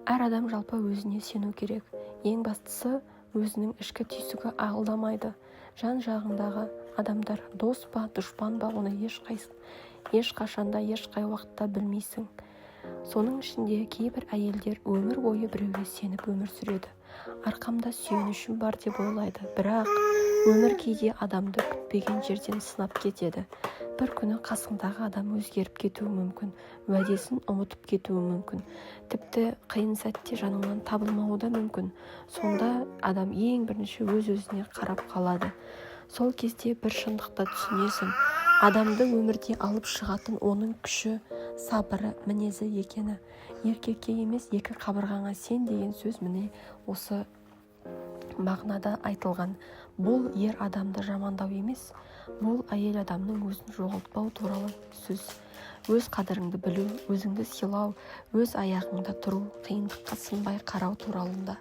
Әр адам жалпы өзіне сену керек. Ең бастысы өзінің ішкі түйсігі алдамайды. Жан жағындағы адамдар дос па, дұшпан ба, оны ешқашанда, ешқай уақытта білмейсің. Соның ішінде кейбір әйелдер өмір бойы біреуге сеніп өмір сүреді. Арқамда сүйенішім бар деп ойлайды, бірақ өмір кейде адамды күтпеген жерден сынап кетеді. Бір күні қасыңдағы адам өзгеріп кетуі мүмкін, уәдесін ұмытып кетуі мүмкін, тіпті қиын сәтте жаныңнан табылмауы да мүмкін. Сонда адам ең бірінші өз-өзіне қарап қалады. Сол кезде бір шындықты түсінесің. Адамды өмірде алып шығатын оның күші, сабыры, мінезі екені. Еркекке емес, екі қабырғаңа сен деген сөз міне осы мағынада айтылған. Бұл ер адамды жамандау емес, бұл әйел адамның өзін жоғалтпау туралы сөз. Өз қадіріңді білу, өзіңді сыйлау, өз аяғыңда тұру, қиындыққа сынбай қарау туралында.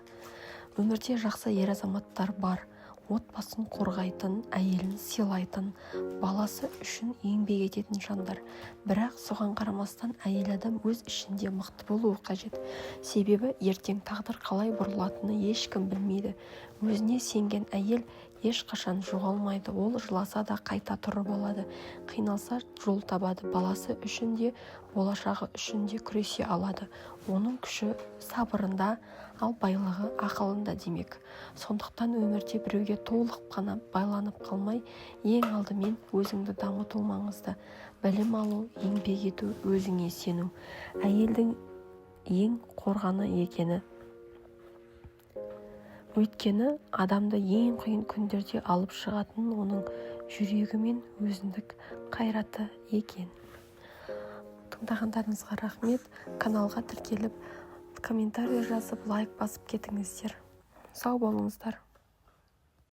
Өмірде жақсы ер азаматтар бар. Отбасын қорғайтын, әйелін сыйлайтын, баласы үшін еңбек ететін жандар. Бірақ соған қарамастан әйел адам өз ішінде мықты болуы қажет. Себебі ертең тағдыр қалай бұрылатыны ешкім білмейді. Өзіне сенген әйел ешқашан жоғалмайды. Ол жыласа да қайта тұрып алады. Қиналса жол табады. Баласы үшін де, болашағы үшін де күресе алады. Оның күші сабырында, ал байлығы ақылында демек. Сондықтан өмірде біреуге толық қана байланып қалмай, ең алдымен өзіңді дамыту маңызды. Білім алу, еңбек ету, өзіңе сену. Әйелдің ең қорғаны екені. Өйткені адамды ең қиын күндерде алып шығатын оның жүрегі мен өзіндік қайраты екен. Тыңдағандарыңызға рахмет. Каналға тіркеліп, комментарий жазып, лайк басып кетіңіздер. Сау болыңыздар.